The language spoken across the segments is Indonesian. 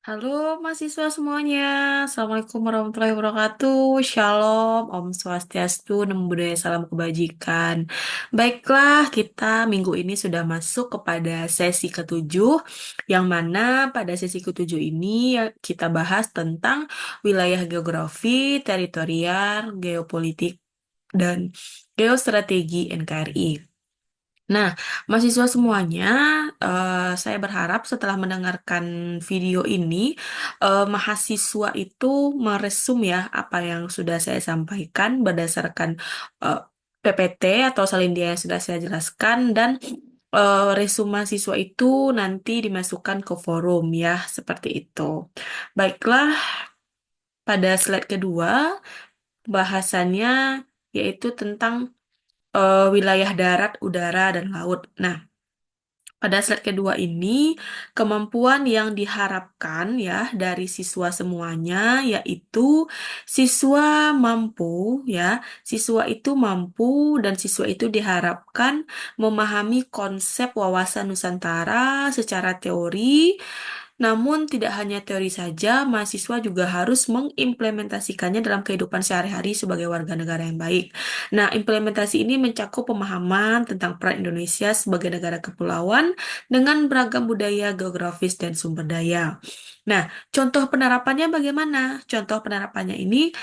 Halo mahasiswa semuanya, Assalamualaikum warahmatullahi wabarakatuh. Shalom, Om Swastiastu, Namo Buddhaya, Salam Kebajikan. Baiklah, kita minggu ini sudah masuk kepada sesi ketujuh, yang mana pada sesi ketujuh ini kita bahas tentang wilayah geografi, teritorial, geopolitik, dan geostrategi NKRI. Nah, mahasiswa semuanya, saya berharap setelah mendengarkan video ini, mahasiswa itu meresum ya apa yang sudah saya sampaikan berdasarkan eh, PPT atau salindia yang sudah saya jelaskan dan resume mahasiswa itu nanti dimasukkan ke forum ya, seperti itu. Baiklah, pada slide kedua bahasannya yaitu tentang wilayah darat, udara, dan laut. Nah, pada slide kedua ini, kemampuan yang diharapkan ya dari siswa semuanya yaitu siswa itu mampu dan siswa itu diharapkan memahami konsep wawasan Nusantara secara teori. Namun tidak hanya teori saja, mahasiswa juga harus mengimplementasikannya dalam kehidupan sehari-hari sebagai warga negara yang baik. Nah, implementasi ini mencakup pemahaman tentang peran Indonesia sebagai negara kepulauan dengan beragam budaya, geografis, dan sumber daya. Nah, contoh penerapannya bagaimana? Contoh penerapannya ini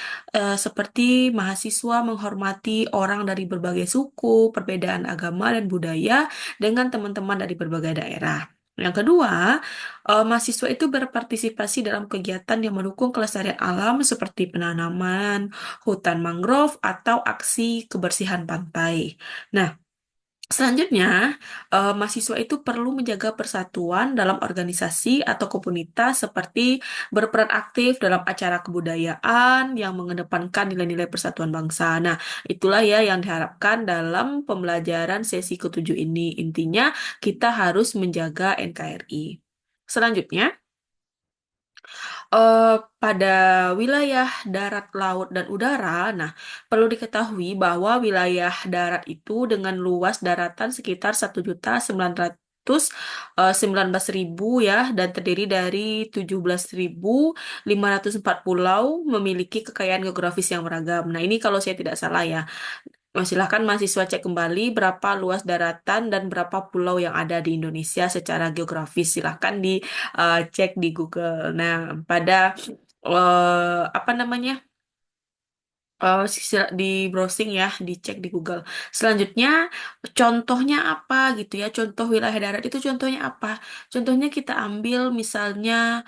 seperti mahasiswa menghormati orang dari berbagai suku, perbedaan agama, dan budaya dengan teman-teman dari berbagai daerah. Yang kedua, mahasiswa itu berpartisipasi dalam kegiatan yang mendukung kelestarian alam seperti penanaman, hutan mangrove, atau aksi kebersihan pantai. Nah, selanjutnya, mahasiswa itu perlu menjaga persatuan dalam organisasi atau komunitas seperti berperan aktif dalam acara kebudayaan yang mengedepankan nilai-nilai persatuan bangsa. Nah, itulah ya yang diharapkan dalam pembelajaran sesi ketujuh ini. Intinya, kita harus menjaga NKRI. Selanjutnya, eh, pada wilayah darat, laut, dan udara, nah, perlu diketahui bahwa wilayah darat itu dengan luas daratan sekitar 1.919.000 ya, dan terdiri dari 17.504 pulau, memiliki kekayaan geografis yang beragam. Nah, ini kalau saya tidak salah ya. Silahkan mahasiswa cek kembali berapa luas daratan dan berapa pulau yang ada di Indonesia secara geografis. Silahkan cek di Google. Nah, pada apa namanya? Di browsing ya, dicek di Google. Selanjutnya, contohnya apa gitu ya? Contoh wilayah darat itu contohnya apa? Contohnya kita ambil misalnya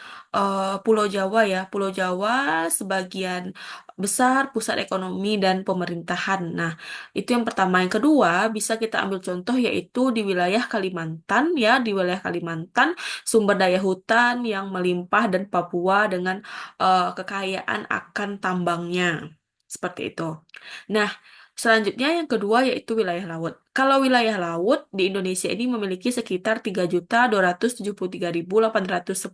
Pulau Jawa ya. Pulau Jawa sebagian besar pusat ekonomi dan pemerintahan. Nah, itu yang pertama. Yang kedua, bisa kita ambil contoh yaitu di wilayah Kalimantan ya, di wilayah Kalimantan sumber daya hutan yang melimpah dan Papua dengan kekayaan akan tambangnya. Seperti itu. Nah, selanjutnya yang kedua yaitu wilayah laut. Kalau wilayah laut di Indonesia ini memiliki sekitar 3.273.810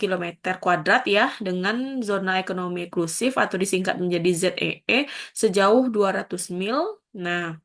kilometer kuadrat ya, dengan zona ekonomi eksklusif atau disingkat menjadi ZEE sejauh 200 mil. Nah,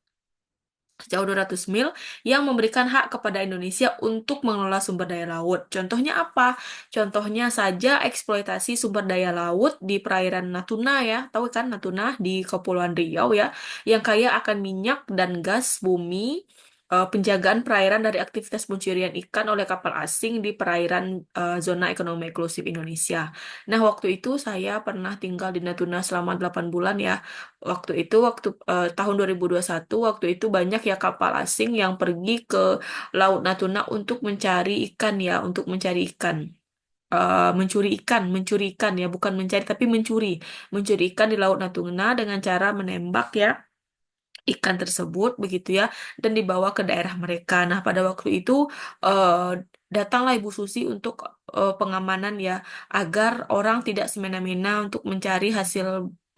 sejauh 200 mil yang memberikan hak kepada Indonesia untuk mengelola sumber daya laut. Contohnya apa? Contohnya saja eksploitasi sumber daya laut di perairan Natuna ya. Tahu kan Natuna di Kepulauan Riau ya, yang kaya akan minyak dan gas bumi. Penjagaan perairan dari aktivitas pencurian ikan oleh kapal asing di perairan zona ekonomi eksklusif Indonesia. Nah, waktu itu saya pernah tinggal di Natuna selama 8 bulan ya. Waktu tahun 2021, waktu itu banyak ya kapal asing yang pergi ke Laut Natuna untuk mencari ikan ya, untuk mencari ikan. Mencuri ikan ya, bukan mencari tapi mencuri ikan di Laut Natuna dengan cara menembak ya ikan tersebut begitu ya, dan dibawa ke daerah mereka. Nah, pada waktu itu eh, datanglah Ibu Susi untuk pengamanan ya, agar orang tidak semena-mena untuk mencari hasil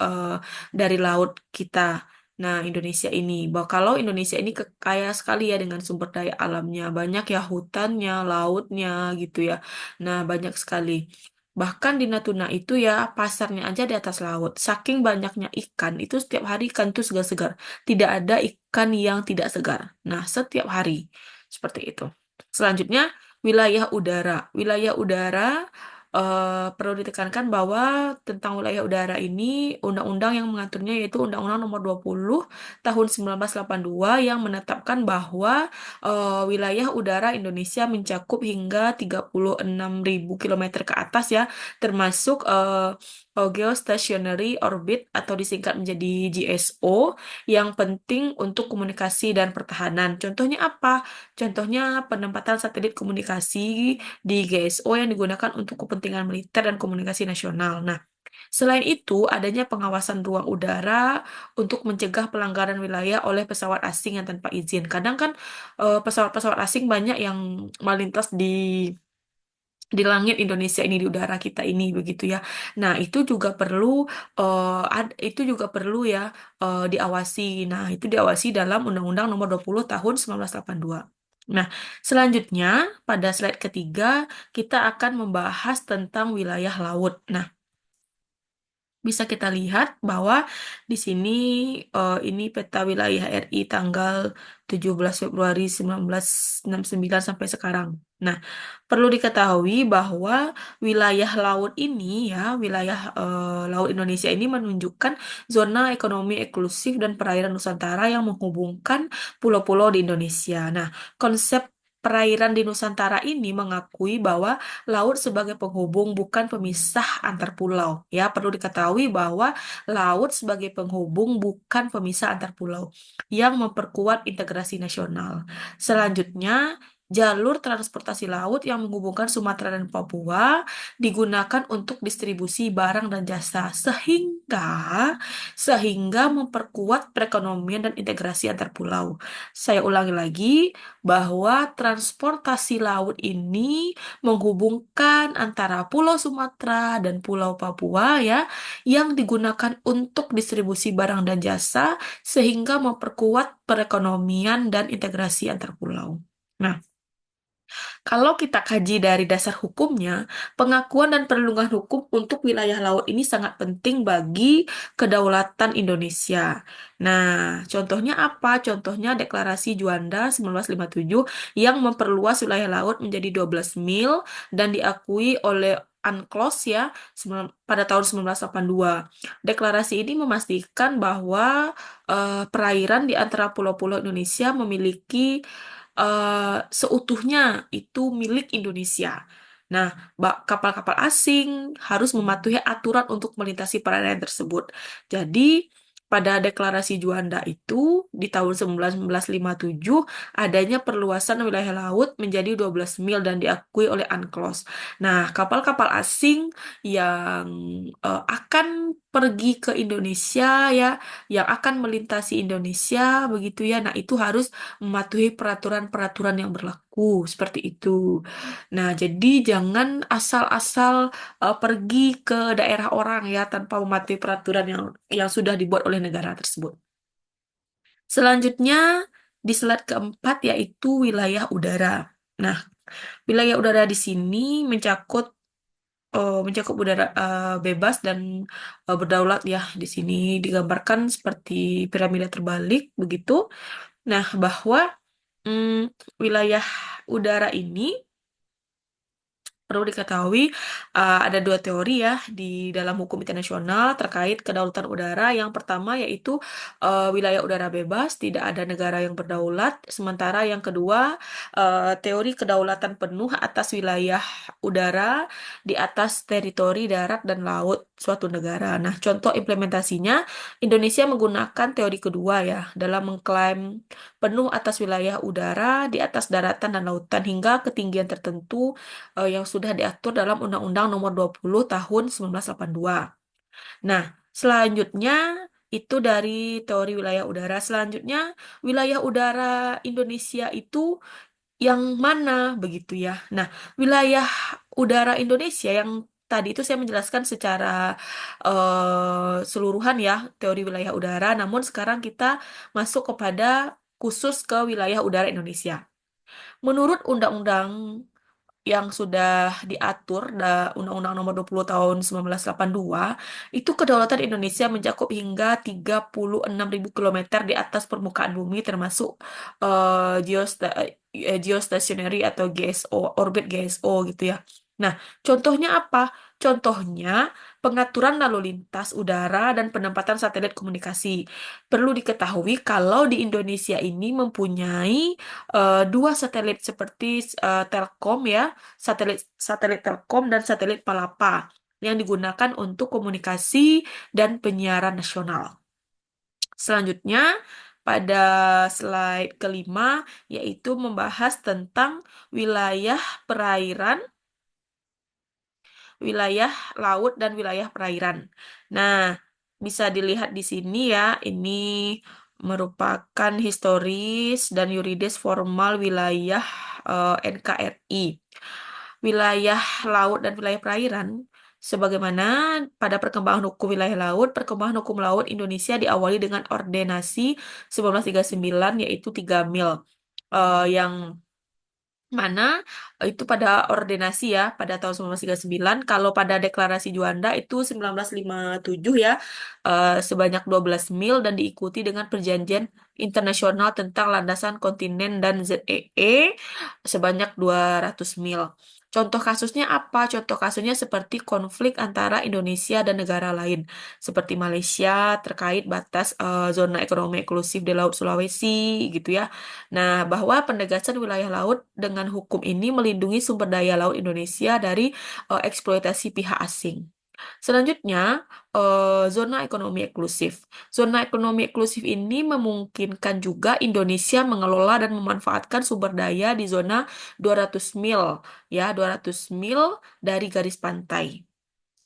eh, dari laut kita. Nah, Indonesia ini, bahwa kalau Indonesia ini kaya sekali ya dengan sumber daya alamnya, banyak ya hutannya, lautnya gitu ya. Nah, banyak sekali. Bahkan di Natuna itu ya pasarnya aja di atas laut. Saking banyaknya ikan, itu setiap hari ikan itu segar-segar. Tidak ada ikan yang tidak segar. Nah, setiap hari seperti itu. Selanjutnya, wilayah udara. Wilayah udara perlu ditekankan bahwa tentang wilayah udara ini undang-undang yang mengaturnya yaitu Undang-Undang Nomor 20 Tahun 1982 yang menetapkan bahwa wilayah udara Indonesia mencakup hingga 36.000 kilometer ke atas ya, termasuk geostationary orbit atau disingkat menjadi GSO yang penting untuk komunikasi dan pertahanan. Contohnya apa? Contohnya penempatan satelit komunikasi di GSO yang digunakan untuk kepentingan militer dan komunikasi nasional. Nah, selain itu, adanya pengawasan ruang udara untuk mencegah pelanggaran wilayah oleh pesawat asing yang tanpa izin. Kadang kan pesawat-pesawat asing banyak yang melintas di langit Indonesia ini, di udara kita ini begitu ya. Nah, itu juga perlu ya diawasi. Nah, itu diawasi dalam Undang-Undang Nomor 20 Tahun 1982. Nah, selanjutnya pada slide ketiga kita akan membahas tentang wilayah laut. Nah, bisa kita lihat bahwa di sini ini peta wilayah RI tanggal 17 Februari 1969 sampai sekarang. Nah, perlu diketahui bahwa wilayah laut ini ya, wilayah laut Indonesia ini menunjukkan zona ekonomi eksklusif dan perairan Nusantara yang menghubungkan pulau-pulau di Indonesia. Nah, konsep perairan di Nusantara ini mengakui bahwa laut sebagai penghubung bukan pemisah antar pulau. Ya, perlu diketahui bahwa laut sebagai penghubung bukan pemisah antar pulau yang memperkuat integrasi nasional. Selanjutnya, jalur transportasi laut yang menghubungkan Sumatera dan Papua digunakan untuk distribusi barang dan jasa sehingga memperkuat perekonomian dan integrasi antar pulau. Saya ulangi lagi bahwa transportasi laut ini menghubungkan antara Pulau Sumatera dan Pulau Papua ya, yang digunakan untuk distribusi barang dan jasa sehingga memperkuat perekonomian dan integrasi antar pulau. Nah, kalau kita kaji dari dasar hukumnya, pengakuan dan perlindungan hukum untuk wilayah laut ini sangat penting bagi kedaulatan Indonesia. Nah, contohnya apa? Contohnya Deklarasi Juanda 1957 yang memperluas wilayah laut menjadi 12 mil dan diakui oleh UNCLOS ya pada tahun 1982. Deklarasi ini memastikan bahwa perairan di antara pulau-pulau Indonesia memiliki seutuhnya itu milik Indonesia. Nah, kapal-kapal asing harus mematuhi aturan untuk melintasi perairan tersebut. Jadi, pada deklarasi Juanda itu di tahun 1957 adanya perluasan wilayah laut menjadi 12 mil dan diakui oleh UNCLOS. Nah, kapal-kapal asing yang akan pergi ke Indonesia ya, yang akan melintasi Indonesia begitu ya. Nah, itu harus mematuhi peraturan-peraturan yang berlaku seperti itu. Nah, jadi jangan asal-asal pergi ke daerah orang ya tanpa mematuhi peraturan yang sudah dibuat oleh negara tersebut. Selanjutnya di slide keempat yaitu wilayah udara. Nah, wilayah udara di sini mencakup udara bebas dan berdaulat ya. Di sini digambarkan seperti piramida terbalik begitu. Nah, bahwa wilayah udara ini perlu diketahui ada dua teori ya di dalam hukum internasional terkait kedaulatan udara. Yang pertama yaitu wilayah udara bebas, tidak ada negara yang berdaulat. Sementara yang kedua teori kedaulatan penuh atas wilayah udara di atas teritori darat dan laut suatu negara. Nah, contoh implementasinya Indonesia menggunakan teori kedua ya dalam mengklaim penuh atas wilayah udara di atas daratan dan lautan hingga ketinggian tertentu yang sudah diatur dalam Undang-Undang Nomor 20 Tahun 1982. Nah, selanjutnya itu dari teori wilayah udara. Selanjutnya, wilayah udara Indonesia itu yang mana begitu ya. Nah, wilayah udara Indonesia yang tadi itu saya menjelaskan secara seluruhan ya teori wilayah udara. Namun sekarang kita masuk kepada khusus ke wilayah udara Indonesia. Menurut Undang-Undang yang sudah diatur Undang-Undang Nomor 20 Tahun 1982, itu kedaulatan Indonesia mencakup hingga 36.000 kilometer di atas permukaan bumi termasuk geostationary atau GSO, orbit GSO gitu ya. Nah, contohnya apa? Contohnya pengaturan lalu lintas udara dan penempatan satelit komunikasi. Perlu diketahui kalau di Indonesia ini mempunyai dua satelit seperti Telkom ya, satelit satelit Telkom dan satelit Palapa yang digunakan untuk komunikasi dan penyiaran nasional. Selanjutnya, pada slide kelima, yaitu membahas tentang wilayah perairan, wilayah laut, dan wilayah perairan. Nah, bisa dilihat di sini ya, ini merupakan historis dan yuridis formal wilayah NKRI. Wilayah laut dan wilayah perairan, sebagaimana pada perkembangan hukum wilayah laut, perkembangan hukum laut Indonesia diawali dengan ordonasi 1939 yaitu 3 mil. Yang mana itu pada ordinasi ya pada tahun 1939, kalau pada deklarasi Juanda itu 1957 ya, sebanyak 12 mil dan diikuti dengan perjanjian internasional tentang landasan kontinen dan ZEE sebanyak 200 mil. Contoh kasusnya apa? Contoh kasusnya seperti konflik antara Indonesia dan negara lain, seperti Malaysia terkait batas zona ekonomi eksklusif di Laut Sulawesi gitu ya. Nah, bahwa penegasan wilayah laut dengan hukum ini melindungi sumber daya laut Indonesia dari eksploitasi pihak asing. Selanjutnya, zona ekonomi eksklusif. Zona ekonomi eksklusif ini memungkinkan juga Indonesia mengelola dan memanfaatkan sumber daya di zona 200 mil, ya, 200 mil dari garis pantai.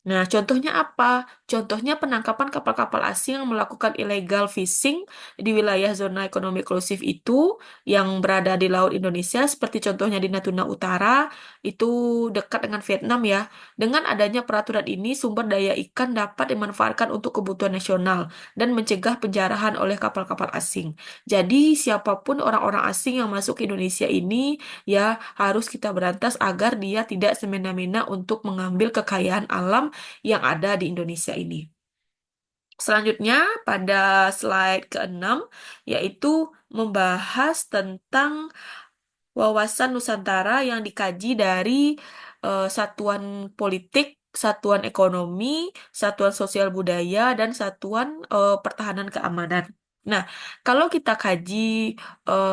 Nah, contohnya apa? Contohnya penangkapan kapal-kapal asing yang melakukan illegal fishing di wilayah zona ekonomi eksklusif itu yang berada di Laut Indonesia, seperti contohnya di Natuna Utara, itu dekat dengan Vietnam ya. Dengan adanya peraturan ini, sumber daya ikan dapat dimanfaatkan untuk kebutuhan nasional dan mencegah penjarahan oleh kapal-kapal asing. Jadi, siapapun orang-orang asing yang masuk ke Indonesia ini, ya harus kita berantas agar dia tidak semena-mena untuk mengambil kekayaan alam yang ada di Indonesia ini. Selanjutnya, pada slide keenam, yaitu membahas tentang wawasan Nusantara yang dikaji dari satuan politik, satuan ekonomi, satuan sosial budaya, dan satuan pertahanan keamanan. Nah, kalau kita kaji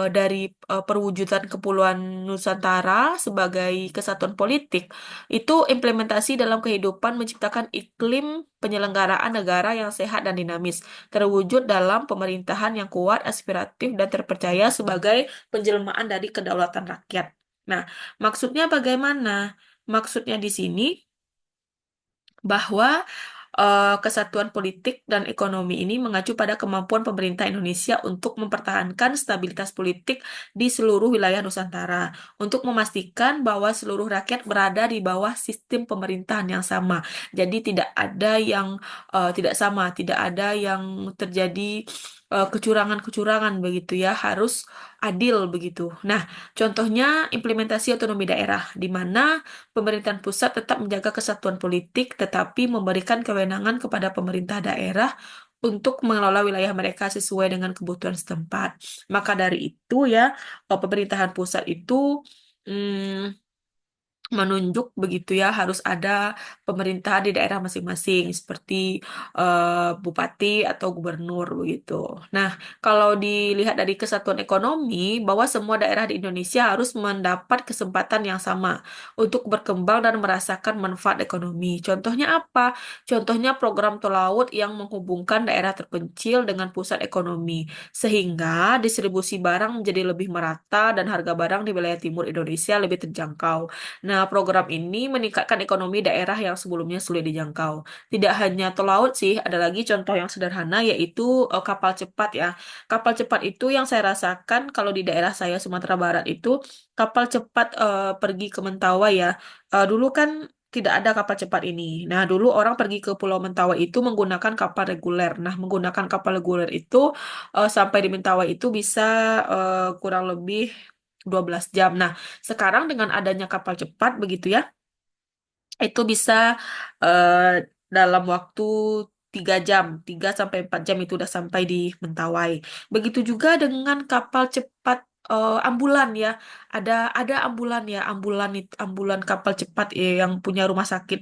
dari perwujudan Kepulauan Nusantara sebagai kesatuan politik, itu implementasi dalam kehidupan menciptakan iklim penyelenggaraan negara yang sehat dan dinamis, terwujud dalam pemerintahan yang kuat, aspiratif, dan terpercaya sebagai penjelmaan dari kedaulatan rakyat. Nah, maksudnya bagaimana? Maksudnya di sini bahwa kesatuan politik dan ekonomi ini mengacu pada kemampuan pemerintah Indonesia untuk mempertahankan stabilitas politik di seluruh wilayah Nusantara, untuk memastikan bahwa seluruh rakyat berada di bawah sistem pemerintahan yang sama. Jadi tidak ada yang tidak sama, tidak ada yang terjadi kecurangan-kecurangan begitu ya, harus adil begitu. Nah, contohnya implementasi otonomi daerah, di mana pemerintahan pusat tetap menjaga kesatuan politik, tetapi memberikan kewenangan kepada pemerintah daerah untuk mengelola wilayah mereka sesuai dengan kebutuhan setempat. Maka dari itu ya, pemerintahan pusat itu mm, menunjuk begitu ya harus ada pemerintahan di daerah masing-masing seperti bupati atau gubernur begitu. Nah, kalau dilihat dari kesatuan ekonomi bahwa semua daerah di Indonesia harus mendapat kesempatan yang sama untuk berkembang dan merasakan manfaat ekonomi. Contohnya apa? Contohnya program tol laut yang menghubungkan daerah terpencil dengan pusat ekonomi sehingga distribusi barang menjadi lebih merata dan harga barang di wilayah timur Indonesia lebih terjangkau. Nah, program ini meningkatkan ekonomi daerah yang sebelumnya sulit dijangkau. Tidak hanya tol laut sih, ada lagi contoh yang sederhana yaitu kapal cepat ya. Kapal cepat itu yang saya rasakan kalau di daerah saya Sumatera Barat itu kapal cepat pergi ke Mentawai ya. Dulu kan tidak ada kapal cepat ini. Nah, dulu orang pergi ke Pulau Mentawai itu menggunakan kapal reguler. Nah, menggunakan kapal reguler itu sampai di Mentawai itu bisa kurang lebih 12 jam. Nah, sekarang dengan adanya kapal cepat begitu ya, itu bisa eh, dalam waktu 3 jam, 3 sampai 4 jam itu udah sampai di Mentawai. Begitu juga dengan kapal cepat ambulan ya. Ada ambulan ya, ambulan kapal cepat yang punya rumah sakit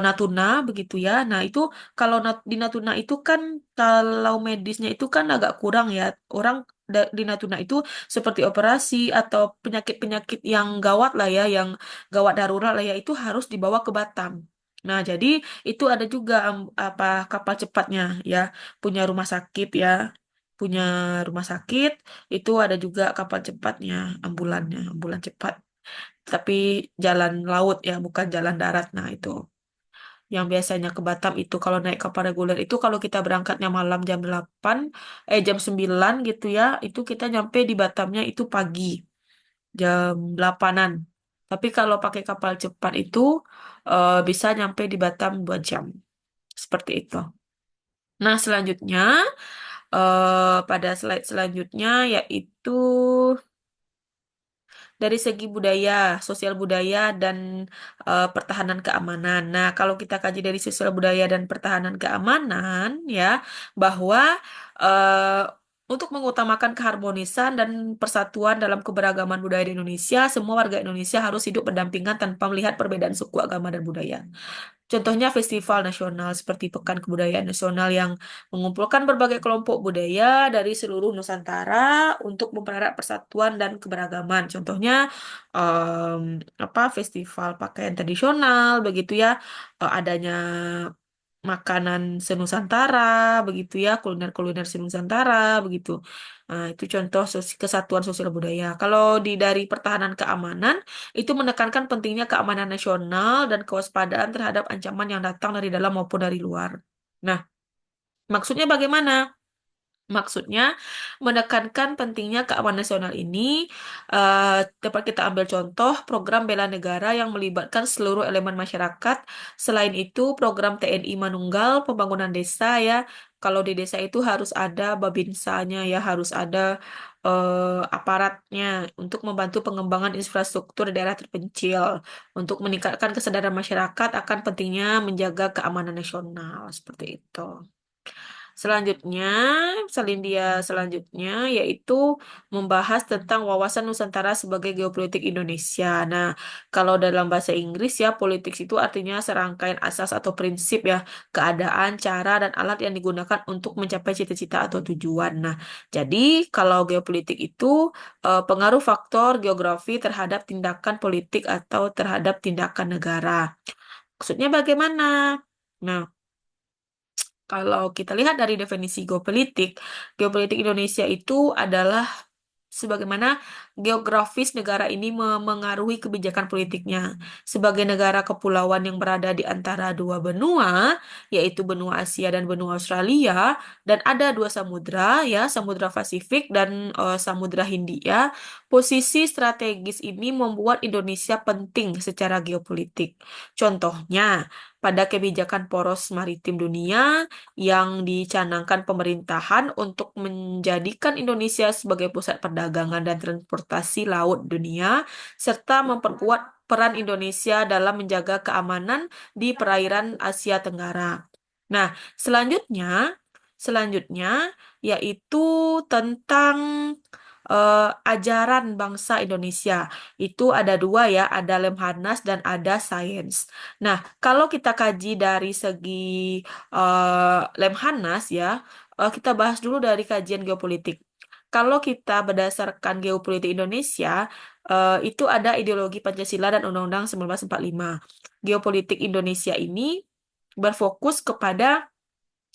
Natuna begitu ya. Nah, itu kalau di Natuna itu kan kalau medisnya itu kan agak kurang ya. Orang di Natuna itu seperti operasi atau penyakit-penyakit yang gawat lah ya, yang gawat darurat lah ya itu harus dibawa ke Batam. Nah, jadi itu ada juga apa kapal cepatnya ya, punya rumah sakit ya, punya rumah sakit itu ada juga kapal cepatnya, ambulannya, ambulan cepat. Tapi jalan laut ya, bukan jalan darat. Nah, itu yang biasanya ke Batam itu kalau naik kapal reguler itu kalau kita berangkatnya malam jam 8, jam 9 gitu ya, itu kita nyampe di Batamnya itu pagi jam 8-an. Tapi kalau pakai kapal cepat itu bisa nyampe di Batam 2 jam. Seperti itu. Nah, selanjutnya pada slide selanjutnya yaitu dari segi budaya, sosial budaya dan pertahanan keamanan. Nah, kalau kita kaji dari sosial budaya dan pertahanan keamanan ya, bahwa eh, untuk mengutamakan keharmonisan dan persatuan dalam keberagaman budaya di Indonesia, semua warga Indonesia harus hidup berdampingan tanpa melihat perbedaan suku, agama, dan budaya. Contohnya festival nasional seperti Pekan Kebudayaan Nasional yang mengumpulkan berbagai kelompok budaya dari seluruh Nusantara untuk mempererat persatuan dan keberagaman. Contohnya apa festival pakaian tradisional begitu ya, adanya makanan senusantara begitu ya, kuliner-kuliner senusantara begitu. Nah, itu contoh kesatuan sosial budaya. Kalau dari pertahanan keamanan itu menekankan pentingnya keamanan nasional dan kewaspadaan terhadap ancaman yang datang dari dalam maupun dari luar. Nah, maksudnya bagaimana? Maksudnya menekankan pentingnya keamanan nasional ini dapat kita ambil contoh program bela negara yang melibatkan seluruh elemen masyarakat. Selain itu program TNI Manunggal pembangunan desa ya. Kalau di desa itu harus ada babinsanya ya, harus ada aparatnya untuk membantu pengembangan infrastruktur di daerah terpencil, untuk meningkatkan kesadaran masyarakat akan pentingnya menjaga keamanan nasional seperti itu. Selanjutnya, Selindia selanjutnya yaitu membahas tentang wawasan Nusantara sebagai geopolitik Indonesia. Nah, kalau dalam bahasa Inggris ya, politik itu artinya serangkaian asas atau prinsip ya, keadaan, cara, dan alat yang digunakan untuk mencapai cita-cita atau tujuan. Nah, jadi kalau geopolitik itu pengaruh faktor geografi terhadap tindakan politik atau terhadap tindakan negara. Maksudnya bagaimana? Nah, kalau kita lihat dari definisi geopolitik, geopolitik Indonesia itu adalah sebagaimana geografis negara ini memengaruhi kebijakan politiknya. Sebagai negara kepulauan yang berada di antara dua benua, yaitu benua Asia dan benua Australia, dan ada dua samudra, ya, Samudra Pasifik dan Samudra Hindia, posisi strategis ini membuat Indonesia penting secara geopolitik. Contohnya, pada kebijakan poros maritim dunia, yang dicanangkan pemerintahan untuk menjadikan Indonesia sebagai pusat perdagangan dan transportasi laut dunia, serta memperkuat peran Indonesia dalam menjaga keamanan di perairan Asia Tenggara. Nah, selanjutnya yaitu tentang ajaran bangsa Indonesia. Itu ada dua ya, ada Lemhanas dan ada Sains. Nah, kalau kita kaji dari segi Lemhanas ya, kita bahas dulu dari kajian geopolitik. Kalau kita berdasarkan geopolitik Indonesia, itu ada ideologi Pancasila dan Undang-Undang 1945. Geopolitik Indonesia ini berfokus kepada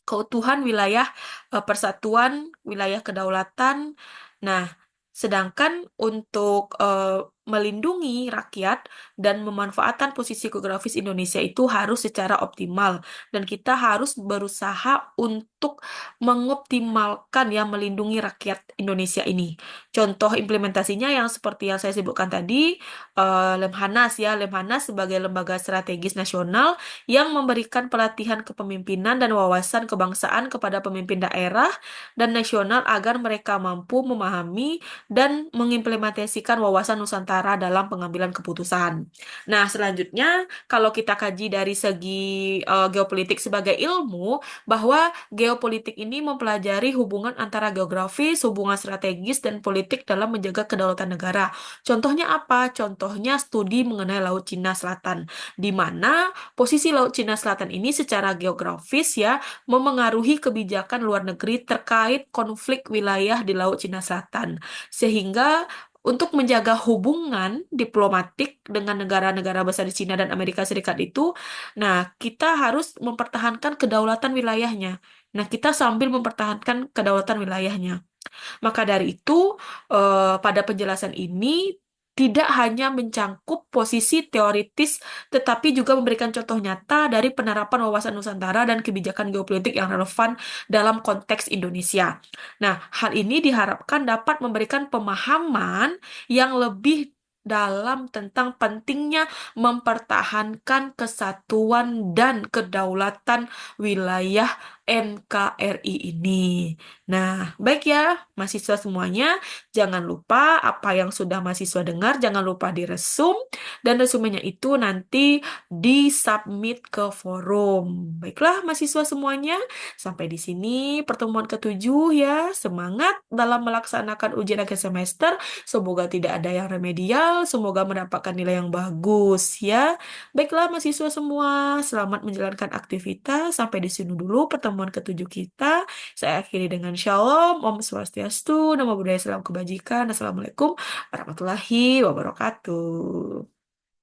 keutuhan wilayah, persatuan wilayah kedaulatan. Nah, sedangkan untuk melindungi rakyat dan memanfaatkan posisi geografis Indonesia itu harus secara optimal dan kita harus berusaha untuk mengoptimalkan ya melindungi rakyat Indonesia ini. Contoh implementasinya yang seperti yang saya sebutkan tadi, Lemhanas ya, Lemhanas sebagai lembaga strategis nasional yang memberikan pelatihan kepemimpinan dan wawasan kebangsaan kepada pemimpin daerah dan nasional agar mereka mampu memahami dan mengimplementasikan wawasan Nusantara dalam pengambilan keputusan. Nah, selanjutnya kalau kita kaji dari segi geopolitik sebagai ilmu, bahwa geopolitik ini mempelajari hubungan antara geografis, hubungan strategis, dan politik dalam menjaga kedaulatan negara. Contohnya apa? Contohnya studi mengenai Laut Cina Selatan, di mana posisi Laut Cina Selatan ini secara geografis ya memengaruhi kebijakan luar negeri terkait konflik wilayah di Laut Cina Selatan. Sehingga untuk menjaga hubungan diplomatik dengan negara-negara besar di Cina dan Amerika Serikat itu, nah kita harus mempertahankan kedaulatan wilayahnya. Nah, kita sambil mempertahankan kedaulatan wilayahnya. Maka dari itu, pada penjelasan ini tidak hanya mencangkup posisi teoritis, tetapi juga memberikan contoh nyata dari penerapan wawasan Nusantara dan kebijakan geopolitik yang relevan dalam konteks Indonesia. Nah, hal ini diharapkan dapat memberikan pemahaman yang lebih dalam tentang pentingnya mempertahankan kesatuan dan kedaulatan wilayah NKRI ini. Nah, baik ya, mahasiswa semuanya, jangan lupa apa yang sudah mahasiswa dengar, jangan lupa diresum, dan resumenya itu nanti disubmit ke forum. Baiklah, mahasiswa semuanya, sampai di sini pertemuan ketujuh ya. Semangat dalam melaksanakan ujian akhir semester. Semoga tidak ada yang remedial, semoga mendapatkan nilai yang bagus ya. Baiklah, mahasiswa semua, selamat menjalankan aktivitas. Sampai di sini dulu pertemuan ketujuh kita. Saya akhiri dengan shalom, Om Swastiastu, Namo Buddhaya, Salam Kebajikan, Assalamualaikum warahmatullahi wabarakatuh.